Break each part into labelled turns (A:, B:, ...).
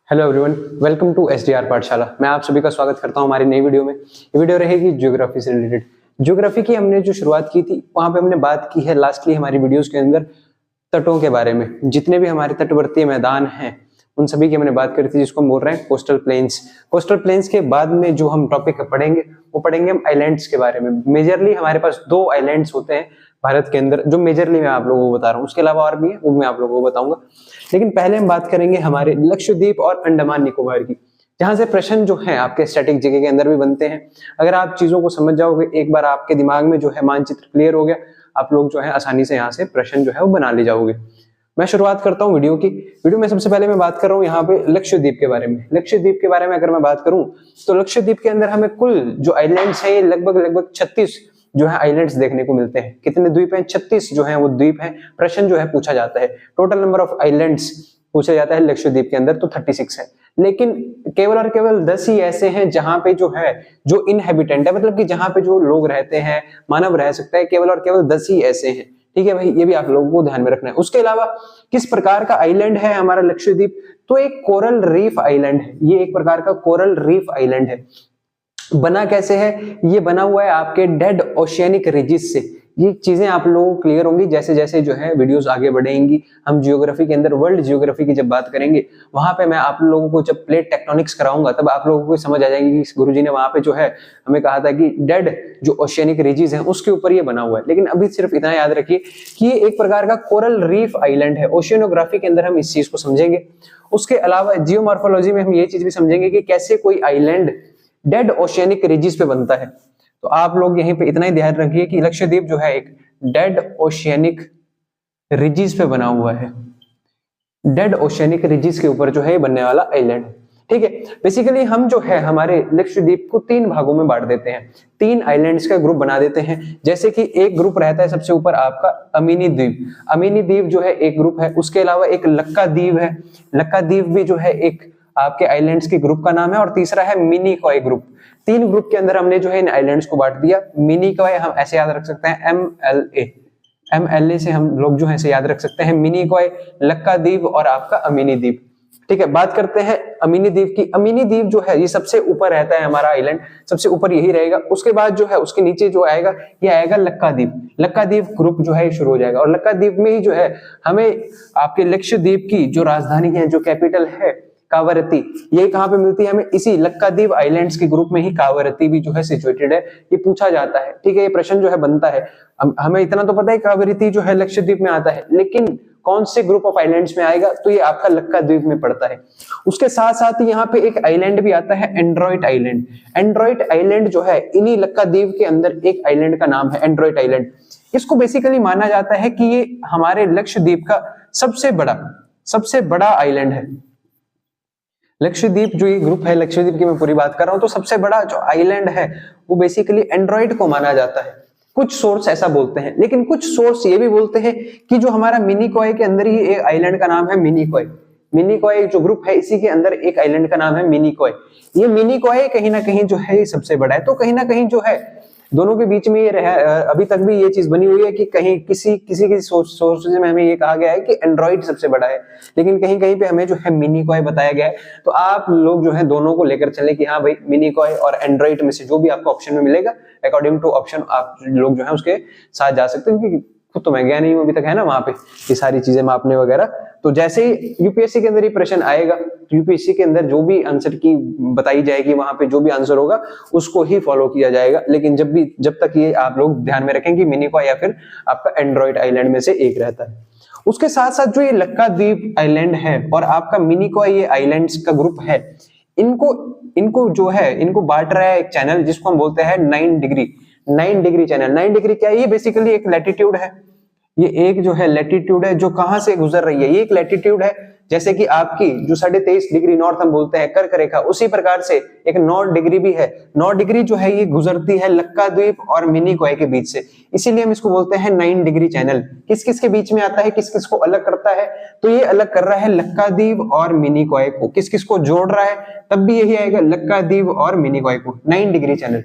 A: Hello everyone, welcome to SDR Pathshala. मैं आप सभी का स्वागत करता हूं हमारी नई वीडियो में। ये वीडियो रहेगी ज्योग्राफी से रिलेटेड। ज्योग्राफी की हमने जो शुरुआत की थी वहां पे हमने बात की है लास्टली हमारी वीडियोस के अंदर तटों के बारे में। जितने भी हमारे तटवर्तीय मैदान हैं उन सभी की हमने बात करी थी, जिसको हम बोल रहे हैं कोस्टल प्लेन्स। कोस्टल प्लेन्स के बाद में जो हम टॉपिक पढ़ेंगे वो पढ़ेंगे हम आइलैंड्स के बारे में। मेजरली हमारे पास दो आइलैंड्स होते हैं भारत के अंदर, जो मेजरली मैं आप लोगों को बता रहा हूँ। उसके अलावा और भी है, वो मैं आप लोगों को बताऊंगा। लेकिन पहले हम बात करेंगे हमारे लक्षद्वीप और अंडमान निकोबार की, जहां से प्रश्न जो है आपके स्टैटिक जीके के अंदर भी बनते हैं। अगर आप चीजों को समझ जाओगे, एक बार आपके दिमाग में जो है मानचित्र क्लियर हो गया, आप लोग जो है आसानी से यहाँ से प्रश्न जो है वो बना ले जाओगे। मैं शुरुआत करता हूँ वीडियो की। वीडियो में सबसे पहले मैं बात कर रहा हूँ यहाँ पे लक्षद्वीप के बारे में। लक्षद्वीप के बारे में अगर मैं बात करूं तो लक्षद्वीप के अंदर हमें कुल जो आइलैंड्स है ये लगभग 36 जो है आइलैंड्स देखने को मिलते हैं। कितने द्वीप हैं? 36 जो है वो द्वीप हैं। प्रश्न जो है पूछा जाता है, टोटल नंबर ऑफ आइलैंड्स पूछा जाता है लक्षद्वीप के अंदर, तो 36 है। लेकिन केवल और केवल 10 ही ऐसे हैं जहां पे जो है जो इनहेबिटेंट है, मतलब कि जहां पे जो लोग रहते हैं, मानव रह सकता है, केवल और केवल 10 ही ऐसे हैं। ठीक है भाई, ये भी आप लोगों को ध्यान में रखना है। उसके अलावा किस प्रकार का आइलैंड है हमारा लक्षद्वीप? तो एक कोरल रीफ आइलैंड है। ये एक प्रकार का कोरल रीफ आइलैंड है। बना कैसे है? ये बना हुआ है आपके डेड ओशियनिक रिजिस से। ये चीजें आप लोगों को क्लियर होंगी जैसे जैसे जो है वीडियोस आगे बढ़ेंगी। हम जियोग्राफी के अंदर वर्ल्ड जियोग्राफी की जब बात करेंगे, वहां पे मैं आप लोगों को जब प्लेट टेक्टोनिक्स कराऊंगा तब आप लोगों को समझ आ जाएगी कि गुरुजी ने वहां पे जो है हमें कहा था कि डेड जो ओशियनिक रिजिस है उसके ऊपर ये बना हुआ है। लेकिन अभी सिर्फ इतना याद रखिए कि ये एक प्रकार का कोरल रीफ आइलैंड है। ओशियनोग्राफी के अंदर हम इस चीज को समझेंगे। उसके अलावा जियोमॉर्फोलॉजी में हम ये चीज भी समझेंगे कि कैसे कोई आइलैंड डेड ओशियनिक रिजिस पे बनता है। तो आप लोग यहीं पे इतना ही ध्यान रखिए कि लक्षद्वीप जो है एक डेड ओशियनिक रिजिस पे बना हुआ है। डेड ओशियनिक रिजिस के ऊपर जो है बनने वाला आइलैंड। ठीक है, बेसिकली हम जो है हमारे लक्षद्वीप को 3 भागों में बांट देते हैं। 3 आइलैंड्स का ग्रुप बना देते हैं। जैसे कि एक ग्रुप रहता है सबसे ऊपर आपका अमीनी द्वीप। अमीनी द्वीप जो है एक ग्रुप है। उसके अलावा एक लक्का द्वीप है। लक्का द्वीप भी जो है एक आपके आइलैंड्स के ग्रुप का नाम है। और तीसरा है मिनिकॉय ग्रुप। 3 ग्रुप के अंदर हमने जो है इन आइलैंड्स को बांट दिया। मिनिकॉय हम ऐसे याद रख सकते हैं MLA से हम लोग जो है ऐसे याद रख सकते हैं मिनिकॉय, लक्का द्वीप और आपका अमीनी द्वीप। ठीक है, बात करते हैं अमीनी द्वीप की। अमीनी द्वीप जो है ये सबसे ऊपर रहता है हमारा आइलैंड, सबसे ऊपर यही रहेगा। उसके बाद जो है उसके नीचे जो आएगा ये आएगा लक्का द्वीप। लक्का द्वीप ग्रुप जो है शुरू हो जाएगा। और लक्का द्वीप में ही जो है हमें आपके लक्षद्वीप की जो राजधानी है, जो कैपिटल है कावरत्ती, ये कहां पे मिलती है हमें? इसी लक्षद्वीप आइलैंड्स के ग्रुप में ही कावरत्ती भी जो है सिचुएटेड है। ये पूछा जाता है। ठीक है, ये प्रश्न जो है बनता है। हमें इतना तो पता है कावरत्ती जो है लक्षद्वीप में आता है, लेकिन कौन से ग्रुप ऑफ आइलैंड्स में आएगा? तो ये आपका लक्षद्वीप में पड़ता है। उसके साथ साथ ही यहाँ पे एक आइलैंड भी आता है एंड्रॉइड आइलैंड। एंड्रॉइड आइलैंड जो है इन्हीं लक्षद्वीप के अंदर एक आइलैंड का नाम है एंड्रॉइड आइलैंड। इसको बेसिकली माना जाता है कि ये हमारे लक्षद्वीप का सबसे बड़ा आइलैंड है। लक्षद्वीप जो ये ग्रुप है, लक्षद्वीप की मैं पूरी बात कर रहा हूं, तो सबसे बड़ा जो आइलैंड है वो बेसिकली एंड्रॉइड को माना जाता है। कुछ सोर्स ऐसा बोलते हैं, लेकिन कुछ सोर्स ये भी बोलते हैं कि जो हमारा मिनिकॉय के अंदर ही एक आइलैंड का नाम है मिनिकॉय। मिनिकॉय जो ग्रुप है इसी के अंदर एक आइलैंड का नाम है मिनिकॉय। ये मिनिकॉय कहीं ना कहीं जो है सबसे बड़ा है। तो कहीं ना कहीं जो है दोनों के बीच में ये अभी तक भी ये चीज बनी हुई है कि कहीं किसी सोर्सेज में हमें ये कहा गया है कि एंड्रॉइड सबसे बड़ा है, लेकिन कहीं कहीं पे हमें जो है मिनिकॉय बताया गया है। तो आप लोग जो है दोनों को लेकर चले कि हाँ भाई मिनिकॉय और एंड्रॉइड में से जो भी आपको ऑप्शन में मिलेगा, अकॉर्डिंग टू ऑप्शन आप लोग जो है उसके साथ जा सकते हैं। क्योंकि खुद तो मैं गया नहीं हूं अभी तक, है ना, वहां पे ये सारी चीजें मापने वगैरह। तो जैसे ही यूपीएससी के अंदर ये प्रश्न आएगा तो यूपीएससी के अंदर जो भी आंसर की बताई जाएगी, वहां पे जो भी आंसर होगा उसको ही फॉलो किया जाएगा। लेकिन जब तक ये आप लोग ध्यान में रखें कि मिनिकॉय या फिर आपका एंड्रॉइड आइलैंड में से एक रहता है। उसके साथ साथ जो ये लक्षद्वीप आइलैंड है और आपका मिनिकॉय ये आइलैंड्स का ग्रुप है, इनको जो है इनको बांट रहा है एक चैनल जिसको हम बोलते हैं 9 डिग्री चैनल। 9 डिग्री क्या है? ये बेसिकली एक लैटिट्यूड है। ये एक जो है लैटिट्यूड है जो कहां से गुजर रही है। ये एक लैटिट्यूड है जैसे कि आपकी जो 23.5 डिग्री नॉर्थ हम बोलते हैं कर्क रेखा, उसी प्रकार से एक 9 डिग्री भी है। 9 डिग्री जो है ये गुजरती है लक्षद्वीप और मिनिकॉय के बीच से, इसीलिए हम इसको बोलते हैं 9 डिग्री चैनल। किस किस के बीच में आता है, किस किस को अलग करता है? तो ये अलग कर रहा है लक्षद्वीप और मिनिकॉय को। किस किस को जोड़ रहा है? तब भी यही आएगा, लक्षद्वीप और मिनिकॉय को, 9 डिग्री चैनल।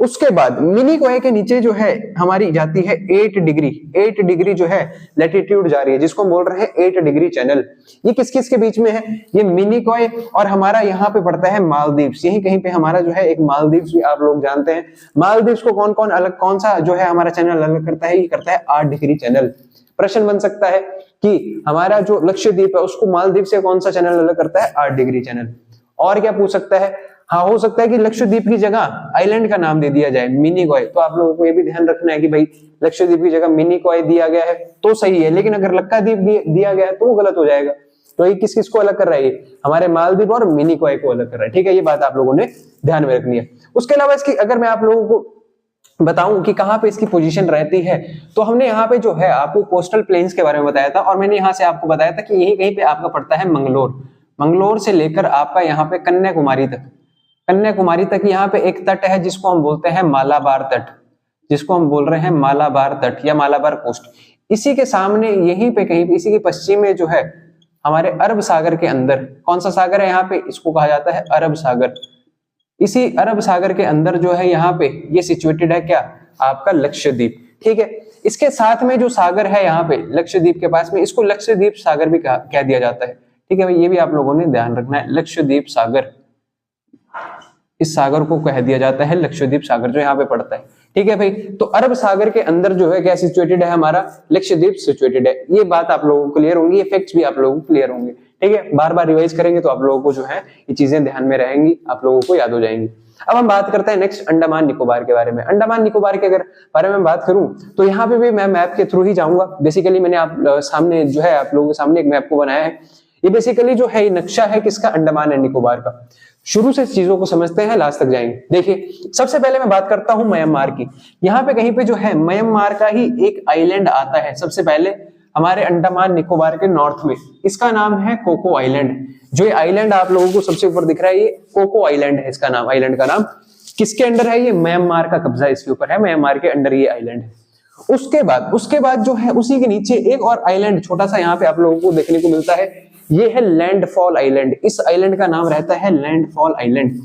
A: उसके बाद मिनिकॉय के नीचे जो है हमारी जाती है 8 डिग्री, 8 डिग्री जो है लैटिट्यूड जा रही है, जिसको हम बोल रहे हैं 8 डिग्री चैनल। ये किस किस के बीच में है? ये मिनिकॉय और हमारा यहाँ पे पड़ता है मालदीव्स, यही कहीं पे हमारा जो है एक मालदीव्स भी आप लोग जानते हैं। मालदीव्स को कौन कौन अलग, कौन सा जो है हमारा चैनल अलग करता है? ये करता है 8 डिग्री चैनल। प्रश्न बन सकता है कि हमारा जो लक्षद्वीप है उसको मालदीव से कौन सा चैनल अलग करता है? 8 डिग्री चैनल। और क्या पूछ सकता है? हाँ, हो सकता है कि लक्षद्वीप की जगह आइलैंड का नाम दे दिया जाए मिनिकॉय। तो आप लोगों को ये भी ध्यान रखना है कि भाई लक्षद्वीप की जगह मिनिकॉय दिया गया है तो सही है, लेकिन अगर लक्काद्वीप दिया गया है तो वो गलत हो जाएगा। तो ये किस किस को अलग कर रहा है? हमारे मालदीव और मिनिकॉय को अलग कर रहा है। ठीक है, ये बात आप लोगों ने ध्यान में रखनी है। उसके अलावा इसकी अगर मैं आप लोगों को बताऊं कि कहां पे इसकी पोजीशन रहती है, तो हमने यहाँ पे जो है आपको कोस्टल प्लेन्स के बारे में बताया था, और मैंने यहाँ से आपको बताया था कि यही कहीं पे आपका पड़ता है मंगलोर। मंगलोर से लेकर आपका यहाँ पे कन्याकुमारी तक, कन्याकुमारी तक यहाँ पे एक तट है जिसको हम बोलते हैं मालाबार तट, जिसको हम बोल रहे हैं मालाबार तट या मालाबार कोस्ट। इसी के सामने यहीं पे कहीं, इसी के पश्चिम में जो है हमारे अरब सागर के अंदर, कौन सा सागर है यहाँ पे? इसको कहा जाता है अरब सागर। इसी अरब सागर के अंदर जो है यहाँ पे ये सिचुएटेड है क्या? आपका लक्षद्वीप। ठीक है, इसके साथ में जो सागर है यहाँ पे लक्षद्वीप के पास में, इसको लक्षद्वीप सागर भी कह दिया जाता है। ठीक है भाई, ये भी आप लोगों ने ध्यान रखना है। लक्षद्वीप सागर, इस सागर को कह दिया जाता है लक्षद्वीप सागर, जो यहाँ पे पड़ता है। ठीक है भाई, तो अरब सागर के अंदर जो है क्या सिचुएटेड है? हमारा लक्षद्वीप सिचुएटेड है। ये बात आप लोगों को क्लियर होंगी, ये फैक्ट्स भी आप लोगों को क्लियर होंगे। ठीक है, बार बार रिवाइज करेंगे तो आप लोगों को जो है ये चीजें ध्यान में रहेंगी, आप लोगों को याद हो जाएंगी। अब हम बात करते हैं नेक्स्ट अंडमान निकोबार के बारे में। अंडमान निकोबार के अगर बारे में बात करूं तो यहाँ पे भी मैं मैप के थ्रू ही जाऊंगा। बेसिकली मैंने आप सामने जो है आप लोगों के सामने एक मैप को बनाया है। ये बेसिकली जो है ये नक्शा है किसका? अंडमान एंड निकोबार का। शुरू से चीजों को समझते हैं, लास्ट तक जाएंगे। देखिए, सबसे पहले मैं बात करता हूं म्यांमार की। यहाँ पे कहीं पे जो है म्यांमार का ही एक आइलैंड आता है सबसे पहले हमारे अंडमान निकोबार के नॉर्थ में, इसका नाम है कोको आइलैंड। जो ये आइलैंड आप लोगों को सबसे ऊपर दिख रहा है, ये कोको आइलैंड है इसका नाम। आइलैंड का नाम किसके अंडर है? ये म्यांमार का कब्जा इसके ऊपर है, म्यांमार के अंडर ये आइलैंड है। उसके बाद जो है उसी के नीचे एक और आइलैंड छोटा सा यहाँ पे आप लोगों को देखने को मिलता है, ये है लैंडफॉल आइलैंड। इस आइलैंड का नाम रहता है लैंडफॉल आइलैंड।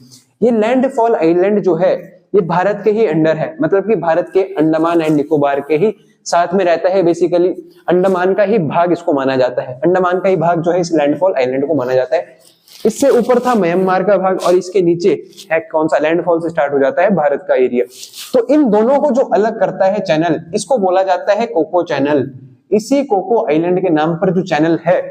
A: ये लैंडफॉल आइलैंड जो है ये भारत के ही अंडर है, मतलब कि भारत के अंडमान एंड निकोबार के ही साथ में रहता है। बेसिकली अंडमान का ही भाग इसको माना जाता है, अंडमान का ही भाग जो है इस लैंडफॉल आइलैंड को माना जाता है। इससे ऊपर था म्यांमार का भाग और इसके नीचे है कौन सा? लैंडफॉल से स्टार्ट हो जाता है भारत का एरिया। तो इन दोनों को जो अलग करता है चैनल, इसको बोला जाता है कोको चैनल। इसी कोको आइलैंड के नाम पर जो चैनल है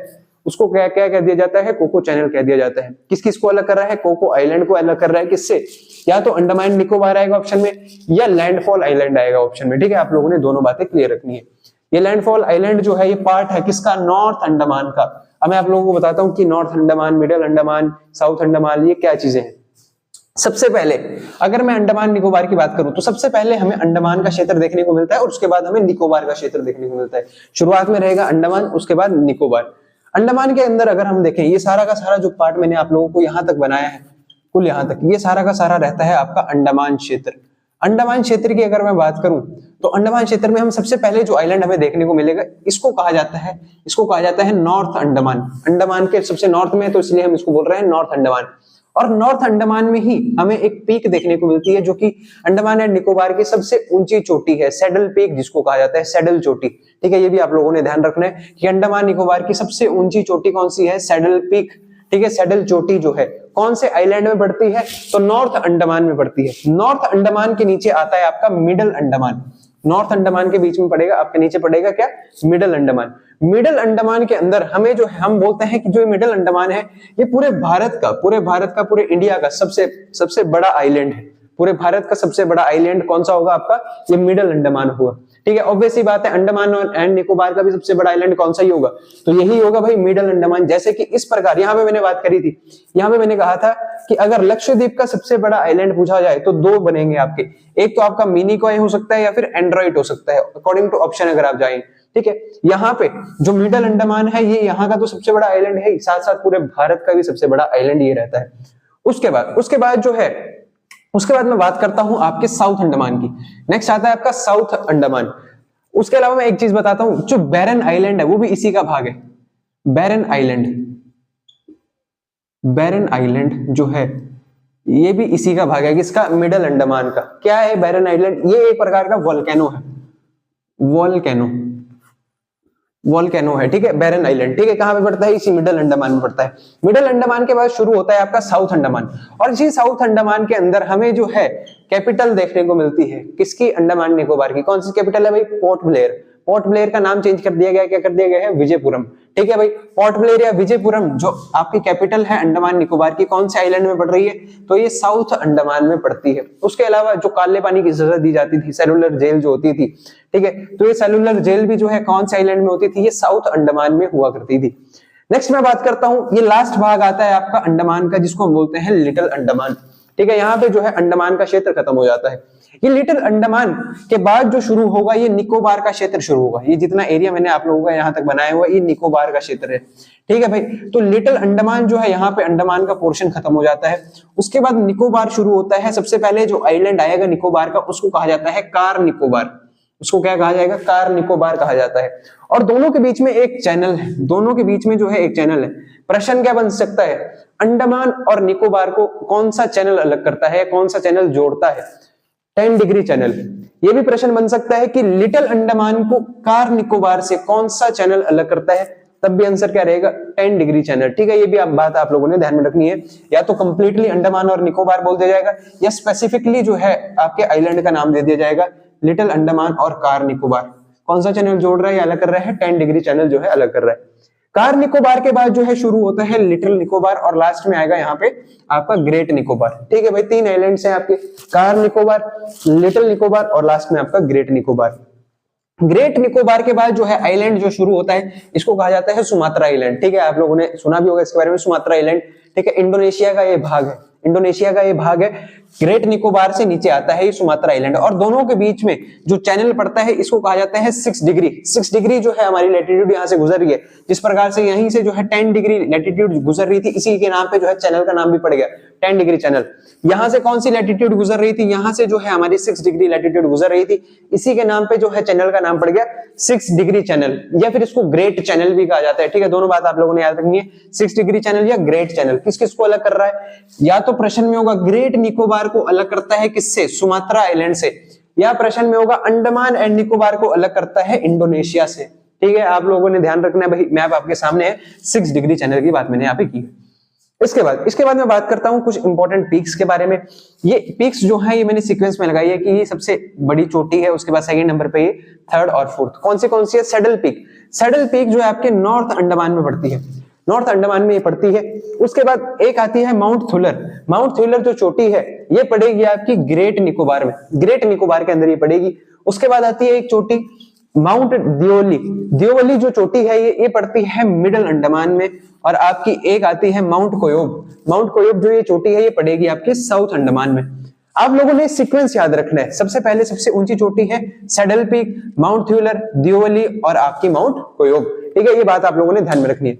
A: उसको क्या क्या कह दिया जाता है? कोको चैनल कह दिया जाता है। किस किस को अलग कर रहा है? कोको आइलैंड को अलग कर रहा है। किससे? या तो अंडमान निकोबार आएगा ऑप्शन में, या लैंडफॉल आइलैंड आएगा ऑप्शन में। ठीक है, आप लोगों ने दोनों बातें क्लियर रखनी है। ये लैंडफॉल आइलैंड जो है ये पार्ट है किसका? नॉर्थ अंडमान का। अब मैं आप लोगों को बताता हूं कि north Andaman, middle Andaman, south Andaman ये क्या चीजें हैं। सबसे पहले अगर मैं अंडमान निकोबार की बात करूं तो सबसे पहले हमें अंडमान का क्षेत्र देखने को मिलता है और उसके बाद हमें निकोबार का क्षेत्र देखने को मिलता है। शुरुआत में रहेगा अंडमान, उसके बाद निकोबार। अंडमान के अंदर अगर हम देखें, ये सारा का सारा जो पार्ट मैंने आप लोगों को यहां तक बनाया है, कुल यहां तक, ये सारा का सारा रहता है आपका अंडमान क्षेत्र। अंडमान क्षेत्र की अगर मैं बात करूं तो अंडमान क्षेत्र में हम सबसे पहले जो आइलैंड हमें देखने को मिलेगा इसको कहा जाता है नॉर्थ अंडमान। अंडमान के सबसे नॉर्थ में, तो इसलिए हम इसको बोल रहे हैं नॉर्थ अंडमान। और नॉर्थ अंडमान में ही हमें एक पीक देखने को मिलती है जो कि अंडमान एंड निकोबार की सबसे ऊंची चोटी है, सैडल पीक जिसको कहा जाता है, सैडल चोटी। ठीक है, ये भी आप लोगों ने ध्यान रखना है कि अंडमान निकोबार की सबसे ऊंची चोटी कौन सी है? Saddle peak. ठीक है, सैडल चोटी जो है कौन से आइलैंड में पड़ती है? तो नॉर्थ अंडमान में पड़ती है। नॉर्थ अंडमान के नीचे आता है आपका मिडल अंडमान। नॉर्थ अंडमान के बीच में पड़ेगा, आपके नीचे पड़ेगा क्या? मिडल अंडमान। मिडल अंडमान के अंदर हमें जो है हम बोलते हैं कि जो मिडल अंडमान है ये पूरे भारत का, पूरे इंडिया का सबसे बड़ा आइलैंड है। पूरे भारत का सबसे बड़ा आइलैंड कौन सा होगा आपका? ये मिडल अंडमान होगा। ठीक है, ऑब्वियस सी बात है, अंडमान एंड निकोबार का भी सबसे बड़ा आइलैंड कौन सा ही होगा? तो यही होगा भाई मिडल अंडमान। जैसे कि इस प्रकार यहाँ पे मैंने बात करी थी, यहाँ पे मैंने कहा था कि अगर लक्षद्वीप का सबसे बड़ा आइलैंड पूछा जाए तो दो बनेंगे आपके, एक तो आपका मिनिकॉय हो सकता है या फिर एंड्रॉइड हो सकता है, अकॉर्डिंग टू ऑप्शन अगर आप जाएं। ठीक है, यहाँ पे जो मिडल अंडमान है ये यहाँ का तो सबसे बड़ा आइलैंड है, साथ साथ पूरे भारत का भी सबसे बड़ा आइलैंड ये रहता है। उसके बाद जो है उसके बाद मैं बात करता हूं आपके साउथ अंडमान की। नेक्स्ट आता है आपका साउथ अंडमान। उसके अलावा मैं एक चीज बताता हूं, जो बैरन आइलैंड है वो भी इसी का भाग है। बैरन आइलैंड जो है ये भी इसी का भाग है, किसका, मिडल अंडमान का। क्या है बैरन आइलैंड, ये एक प्रकार का वोल्केनो है, वोल्केनो है, ठीक है, बैरन आइलैंड, ठीक है। कहां पे पड़ता है, इसी मिडल अंडमान में पड़ता है। मिडल अंडमान के बाद शुरू होता है आपका साउथ अंडमान, और इसी साउथ अंडमान के अंदर हमें जो है कैपिटल देखने को मिलती है, किसकी, अंडमान निकोबार की। कौन सी कैपिटल है भाई, पोर्ट ब्लेयर। पोर्ट ब्लेयर का नाम चेंज कर दिया गया, क्या कर दिया गया है, विजयपुरम, ठीक है भाई। पोर्ट ब्लेयर या विजयपुरम जो आपकी कैपिटल है अंडमान निकोबार की, कौन से आइलैंड में पड़ रही है, तो ये साउथ अंडमान में पड़ती है। उसके अलावा जो काले पानी की सजा दी जाती थी, सेलुलर जेल जो होती थी, ठीक है, तो ये सेलुलर जेल भी जो है कौन से आइलैंड में होती थी, ये साउथ अंडमान में हुआ करती थी। नेक्स्ट मैं बात करता हूं, ये लास्ट भाग आता है आपका अंडमान का, जिसको हम बोलते हैं लिटिल अंडमान, ठीक है। यहाँ पे जो है अंडमान का क्षेत्र खत्म हो जाता है। ये लिटिल अंडमान के बाद जो शुरू होगा, ये निकोबार का क्षेत्र शुरू होगा। ये जितना एरिया मैंने आप लोगों का यहाँ तक बनाया हुआ, ये निकोबार का क्षेत्र है, ठीक है भाई। तो लिटिल अंडमान जो है, यहाँ पे अंडमान का पोर्शन खत्म हो जाता है। उसके बाद निकोबार शुरू होता है। सबसे पहले जो आइलैंड आएगा निकोबार का, उसको कहा जाता है कार निकोबार। उसको क्या कहा जाएगा, कार निकोबार कहा जाता है। और दोनों के बीच में एक चैनल है, दोनों के बीच में जो है एक चैनल है। प्रश्न क्या बन सकता है, अंडमान और निकोबार को कौन सा चैनल अलग करता है, कौन सा चैनल जोड़ता है, 10 डिग्री चैनल। ये भी प्रश्न बन सकता है कि लिटिल अंडमान को कार निकोबार से कौन सा चैनल अलग करता है, तब भी आंसर क्या रहेगा, 10 डिग्री चैनल, ठीक है। ये भी बात आप लोगों ने ध्यान में रखनी है। या तो कंप्लीटली अंडमान और निकोबार बोल दिया जाएगा, या स्पेसिफिकली जो है आपके आइलैंड का नाम दे दिया जाएगा, लिटिल अंडमान और कार निकोबार। कौन सा चैनल जोड़ रहा है या अलग कर रहा है, 10 डिग्री चैनल जो है अलग कर रहा है। कार निकोबार के बाद जो है शुरू होता है लिटिल निकोबार, और लास्ट में आएगा यहाँ पे आपका ग्रेट निकोबार, ठीक है भाई। 3 आइलैंड्स हैं आपके, कार निकोबार, लिटिल निकोबार और लास्ट में आपका ग्रेट निकोबार। ग्रेट निकोबार के बाद जो है आइलैंड जो शुरू होता है, इसको कहा जाता है सुमात्रा आइलैंड, ठीक है। आप लोगों ने सुना भी होगा इसके बारे में, सुमात्रा आइलैंड, ठीक है। इंडोनेशिया का ये भाग है, इंडोनेशिया का ये भाग है। ग्रेट निकोबार से नीचे आता है ये सुमात्रा आइलैंड, और दोनों के बीच में जो चैनल पड़ता है, इसको कहा जाता है 6 डिग्री। 6 डिग्री जो है हमारी लैटिट्यूड यहाँ से गुजर रही है, जिस प्रकार से यहीं से जो है 10 डिग्री लैटिट्यूड गुजर रही थी, इसी के नाम पे जो है चैनल का नाम भी पड़ गया 10 डिग्री चैनल। यहाँ से कौन सी लैटिट्यूड गुजर रही थी, यहाँ से जो है हमारी 6 डिग्री लैटिट्यूड गुजर रही थी, इसी के नाम पे जो है चैनल का नाम पड़ गया 6 डिग्री चैनल, या फिर इसको ग्रेट चैनल भी कहा जाता है, ठीक है। दोनों बात आप लोगों ने याद रखनी है, 6 डिग्री चैनल या ग्रेट चैनल। किस किस को अलग कर रहा है, या तो प्रश्न में होगा ग्रेट निकोबार को अलग करता है किससे, सुमात्रा आइलैंड से, या प्रश्न में होगा अंडमान एंड निकोबार को अलग करता है इंडोनेशिया से, ठीक है। आप लोगों ने ध्यान रखना है भाई, मैप आपके सामने है, 6 डिग्री चैनल की बात मैंने यहाँ पे की है। इसके बाद मैं बात करता हूं कुछ इंपॉर्टेंट पीक्स के बारे में। ये पीक्स जो है, ये मैंने सीक्वेंस में लगाई है कि ये सबसे बड़ी चोटी है, उसके बाद सेकंड नंबर पे ये थर्ड और फोर्थ। कौन सी है, सैडल पीक। सैडल पीक जो है आपके नॉर्थ अंडमान में पड़ती है, नॉर्थ अंडमान में ये पड़ती है। उसके बाद एक आती है माउंट थुलर। माउंट थुलर जो चोटी है, ये पड़ेगी आपकी ग्रेट निकोबार में, ग्रेट निकोबार के अंदर ये पड़ेगी। उसके बाद आती है एक चोटी माउंट दियोली। दियोली जो चोटी है, ये पड़ती है मिडल अंडमान में। और आपकी एक आती है माउंट कोयोब। माउंट कोयोब जो ये चोटी है, ये पड़ेगी आपके साउथ अंडमान में। आप लोगों ने सीक्वेंस याद रखना है। सबसे पहले सबसे ऊंची चोटी है सैडल पीक, माउंट थ्यूलर, दियोली और आपकी माउंट कोयोब, ठीक है। ये बात आप लोगों ने ध्यान में रखनी है।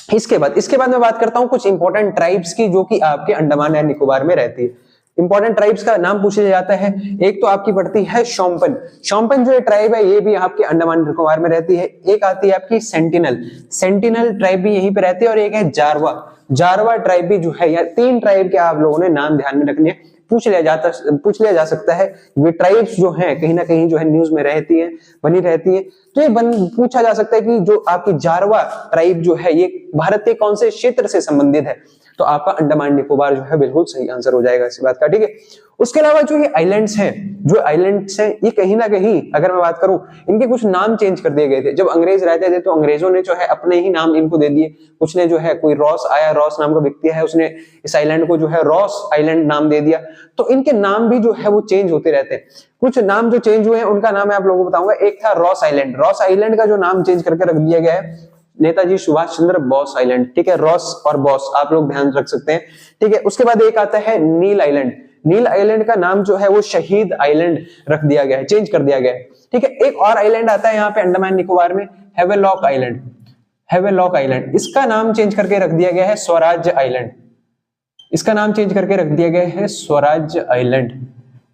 A: इसके बाद मैं बात करता हूं कुछ इंपॉर्टेंट ट्राइब्स की, जो कि आपके अंडमान एंड निकोबार में रहती है। इंपॉर्टेंट ट्राइब्स का नाम पूछा जाता है। एक तो आपकी पड़ती है शोम्पन। शोम्पन जो ट्राइब है, ये भी आपके अंडमान निकोबार में रहती है। एक आती है आपकी सेंटिनल। सेंटिनल ट्राइब भी यहीं पे रहती है। और एक है जारवा। जारवा ट्राइब भी जो है, या 3 ट्राइब के आप लोगों ने नाम ध्यान में रखने हैं। पूछ लिया जा सकता है। ये ट्राइब्स जो हैं कहीं ना कहीं जो है न्यूज में रहती है, बनी रहती है। तो ये पूछा जा सकता है कि जो आपकी जारवा ट्राइब जो है, ये भारत के कौन से क्षेत्र से संबंधित है, तो आपका अंडमान निकोबार जो है बिल्कुल सही आंसर हो जाएगा इसी बात का, ठीक है। उसके अलावा जो ये आइलैंड्स हैं, ये कहीं ना कहीं अगर मैं बात करूं, इनके कुछ नाम चेंज कर दिए गए थे। जब अंग्रेज रहते थे तो अंग्रेजों ने जो है अपने ही नाम इनको दे दिए। कुछ ने जो है, कोई रॉस आया, रॉस नाम का व्यक्ति है, उसने इस आइलैंड को जो है रॉस आइलैंड नाम दे दिया। तो इनके नाम भी जो है वो चेंज होते रहते हैं। कुछ नाम जो चेंज हुए हैं उनका नाम मैं आप लोगों को बताऊंगा। एक था रॉस आइलैंड। रॉस आइलैंड का जो नाम चेंज करके रख दिया गया है नेताजी सुभाष चंद्र बोस आइलैंड, ठीक है। रॉस और बॉस आप लोग ध्यान रख सकते हैं, ठीक है। उसके बाद एक आता है नील आइलैंड। नील आइलैंड का नाम जो है वो शहीद आइलैंड रख दिया गया है, चेंज कर दिया गया है, ठीक है। एक और आइलैंड आता है यहाँ पे अंडमान निकोबार में, हेवेलॉक आइलैंड। हेवेलॉक आइलैंड, इसका नाम चेंज करके रख दिया गया है स्वराज आइलैंड। इसका नाम चेंज करके रख दिया गया है स्वराज आइलैंड,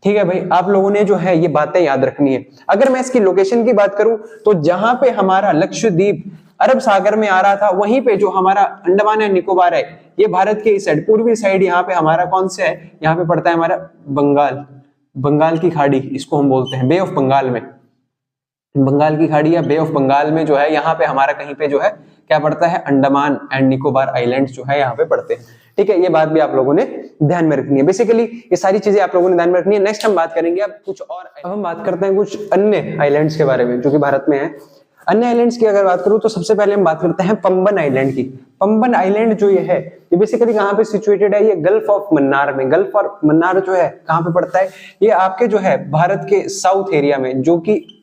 A: ठीक है भाई। आप लोगों ने जो है ये बातें याद रखनी है। अगर मैं इसकी लोकेशन की बात करूं, तो जहां पे हमारा लक्षद्वीप अरब सागर में आ रहा था। वहीं पे जो हमारा अंडमान एंड निकोबार है, ये भारत के इस साइड पूर्वी साइड यहाँ पे हमारा कौन से है, यहाँ पे पड़ता है हमारा बंगाल की खाड़ी, इसको हम बोलते हैं बे ऑफ बंगाल में, बंगाल की खाड़ी या बे ऑफ बंगाल में जो है यहाँ पे हमारा कहीं पे जो है क्या पड़ता है, अंडमान एंड निकोबार आइलैंड जो है यहाँ पे पड़ते हैं। ठीक है, ये बात भी आप लोगों ने ध्यान में रखनी है। बेसिकली ये सारी चीजें आप लोगों ने ध्यान में रखनी है। नेक्स्ट हम बात करेंगे अब कुछ और, अब हम बात करते हैं कुछ अन्य आइलैंड्स के बारे में जो कि भारत में है। अन्य आइलैंड्स की अगर बात करूं तो सबसे पहले हम बात करते हैं पंबन आइलैंड की। पंबन आइलैंड जो ये है, ये बेसिकली कहाँ पे सिचुएटेड है, ये गल्फ ऑफ मन्नार में। गल्फ ऑफ मन्नार जो है कहाँ पे पड़ता है, ये आपके जो है भारत के साउथ एरिया में, जो कि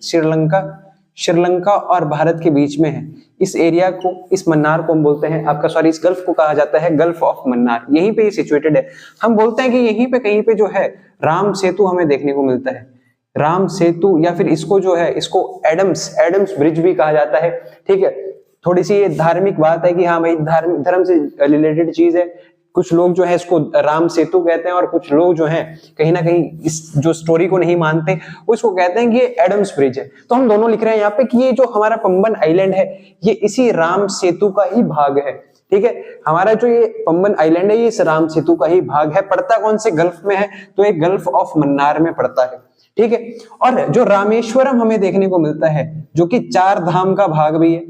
A: श्रीलंका और भारत के बीच में है। इस एरिया को, इस मन्नार को हम बोलते हैं आपका, सॉरी, इस गल्फ को कहा जाता है गल्फ ऑफ मन्नार। यहीं पे ये सिचुएटेड है। हम बोलते हैं कि यहीं पे कहीं पे जो है राम सेतु हमें देखने को मिलता है, राम सेतु, या फिर इसको जो है इसको एडम्स ब्रिज भी कहा जाता है। ठीक है, थोड़ी सी ये धार्मिक बात है कि हाँ भाई धर्म से रिलेटेड चीज है। कुछ लोग जो है इसको राम सेतु कहते हैं और कुछ लोग जो हैं कहीं ना कहीं इस जो स्टोरी को नहीं मानते वो इसको कहते हैं कि ये एडम्स ब्रिज है। तो हम दोनों लिख रहे हैं यहाँ पे कि ये जो हमारा पंबन आइलैंड है ये इसी राम सेतु का ही भाग है। ठीक है, हमारा जो ये पंबन आइलैंड है ये इस राम सेतु का ही भाग है। पड़ता कौन से गल्फ में है, तो ये गल्फ ऑफ मन्नार में पड़ता है। ठीक है, और जो रामेश्वरम हमें देखने को मिलता है, जो कि 4 धाम का भाग भी है,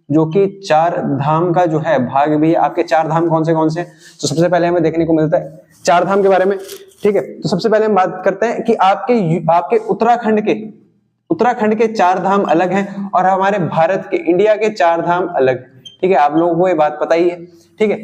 A: जो कि 4 धाम का जो है भाग भी है। आपके 4 धाम कौन से तो सबसे पहले हमें देखने को मिलता है 4 धाम के बारे में। ठीक है, तो सबसे पहले हम बात करते हैं कि आपके उत्तराखंड के 4 धाम अलग हैं और हमारे भारत के, इंडिया के 4 धाम अलग। ठीक है, आप लोगों को ये बात पता ही है। ठीक है,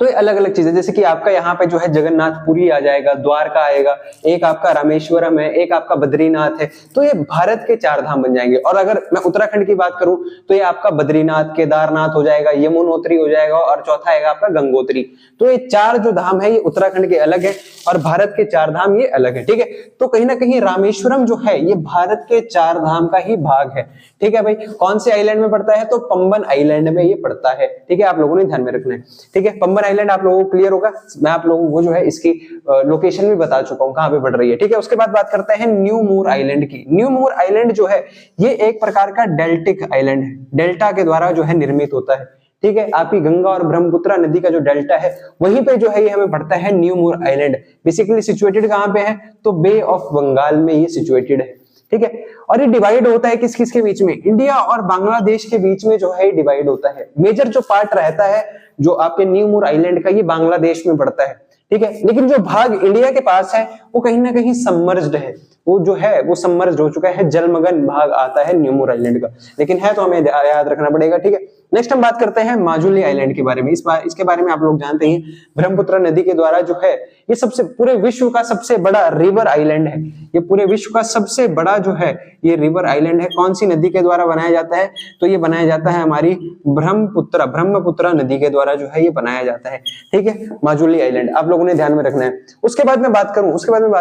A: तो ये अलग अलग चीजें, जैसे कि आपका यहाँ पे जो है जगन्नाथपुरी आ जाएगा, द्वारका आएगा, एक आपका रामेश्वरम है, एक आपका बद्रीनाथ है। तो ये भारत के 4 धाम बन जाएंगे। और अगर मैं उत्तराखंड की बात करूं तो ये आपका बद्रीनाथ, केदारनाथ हो जाएगा, यमुनोत्री हो जाएगा और चौथा आएगा आपका गंगोत्री। तो ये 4 जो धाम है ये उत्तराखंड के अलग है और भारत के 4 धाम ये अलग है। ठीक है, तो कहीं ना कहीं रामेश्वरम जो है ये भारत के 4 धाम का ही भाग है। ठीक है भाई, कौन से आइलैंड में पड़ता है, तो पंबन आइलैंड में ये पड़ता है। ठीक है, आप लोगों ने ध्यान में रखना है। ठीक है, पंबन आइलैंड आप लोगों को क्लियर होगा, मैं आप लोगों को जो है इसकी लोकेशन भी बता चुका हूं कहां पे पड़ रही है। ठीक है, उसके बाद बात करते हैं न्यू मूर आइलैंड की। न्यू मूर आइलैंड जो है ये एक प्रकार का डेल्टिक आइलैंड है, डेल्टा के द्वारा जो है निर्मित होता है। ठीक है, आपकी गंगा और ब्रह्मपुत्र नदी का जो डेल्टा है वहीं पे जो है ये हमें पड़ता है न्यू मूर आइलैंड। बेसिकली सिचुएटेड कहां पे है, तो बे ऑफ बंगाल में ये सिचुएटेड है। ठीक है, और ये डिवाइड होता है किस किस के बीच में, इंडिया और बांग्लादेश के बीच में जो है ये डिवाइड होता है। मेजर जो पार्ट रहता है जो आपके न्यू मूर आइलैंड का ये बांग्लादेश में पड़ता है। ठीक है, लेकिन जो भाग इंडिया के पास है वो कहीं ना कहीं सबमर्ज्ड है, वो जो है वो सबमर्ज्ड हो चुका है, जलमग्न भाग आता है न्यू मूर आइलैंड का, लेकिन है तो हमें याद रखना पड़ेगा। ठीक है, नेक्स्ट हम बात करते हैं माजुली आइलैंड के बारे में। इसके बारे में आप लोग जानते हैं, ब्रह्मपुत्र नदी के द्वारा जो है ये सबसे पूरे विश्व का सबसे बड़ा रिवर आइलैंड है। ये पूरे विश्व का सबसे बड़ा जो है ये रिवर आइलैंड है। कौन सी नदी के द्वारा बनाया जाता है, तो ये बनाया जाता है हमारी ब्रह्मपुत्र नदी के द्वारा जो है ये बनाया जाता है। ठीक है, माजुली आइलैंड आप लोगों ने ध्यान में रखना है। उसके बाद मैं बात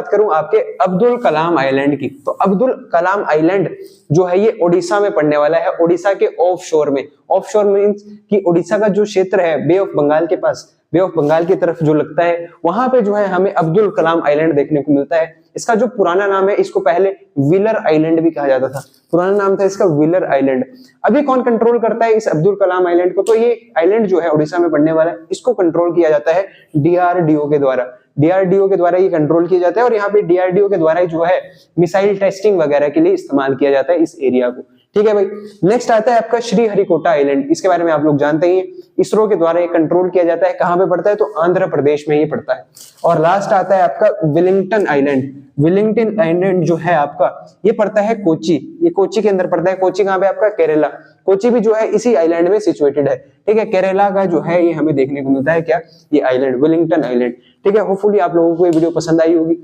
A: करूं आपके अब्दुल कलाम आइलैंड की। तो अब्दुल कलाम आइलैंड जो है ये ओडिशा में पड़ने वाला है, ओडिशा के ऑफ शोर में। ऑफ शोर मींस कि ओडिशा का जो क्षेत्र है बे ऑफ बंगाल के पास, बे ऑफ बंगाल की तरफ जो लगता है वहां पे जो है हमें अब्दुल कलाम आइलैंड देखने को मिलता है। इसका जो पुराना नाम है, इसको पहले व्हीलर आइलैंड भी कहा जाता था, पुराना नाम था इसका व्हीलर आइलैंड। अभी कौन कंट्रोल करता है इस अब्दुल कलाम आइलैंड को, तो ये आइलैंड जो है उड़ीसा में पड़ने वाला है, इसको कंट्रोल किया जाता है डीआरडीओ के द्वारा। डीआरडीओ के द्वारा ये कंट्रोल किया जाता है और यहाँ पे डीआरडीओ के द्वारा जो है मिसाइल टेस्टिंग वगैरह के लिए इस्तेमाल किया जाता है इस एरिया को। ठीक है भाई, नेक्स्ट आता है आपका श्रीहरिकोटा आइलैंड। इसके बारे में आप लोग जानते ही हैं, इसरो के द्वारा ये कंट्रोल किया जाता है। कहां पे पड़ता है, तो आंध्र प्रदेश में ये पड़ता है। और लास्ट आता है आपका विलिंगटन आइलैंड। विलिंगटन आइलैंड जो है आपका ये पड़ता है कोची, ये कोची के अंदर पड़ता है। कोची कहां पे आपका, केरला। कोची भी जो है इसी आइलैंड में सिचुएटेड है। ठीक है, केरला का जो है ये हमें देखने को मिलता है क्या, ये आइलैंड विलिंगटन आइलैंड। ठीक है, होपफुली आप लोगों को ये वीडियो पसंद आई होगी।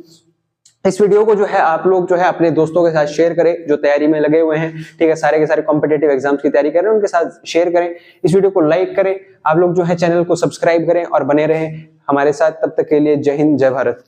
A: इस वीडियो को जो है आप लोग जो है अपने दोस्तों के साथ शेयर करें जो तैयारी में लगे हुए हैं। ठीक है, सारे के सारे कॉम्पिटिटिव एग्जाम्स की तैयारी कर रहे हैं, उनके साथ शेयर करें। इस वीडियो को लाइक करें, आप लोग जो है चैनल को सब्सक्राइब करें और बने रहें हमारे साथ। तब तक के लिए जय हिंद, जय भारत।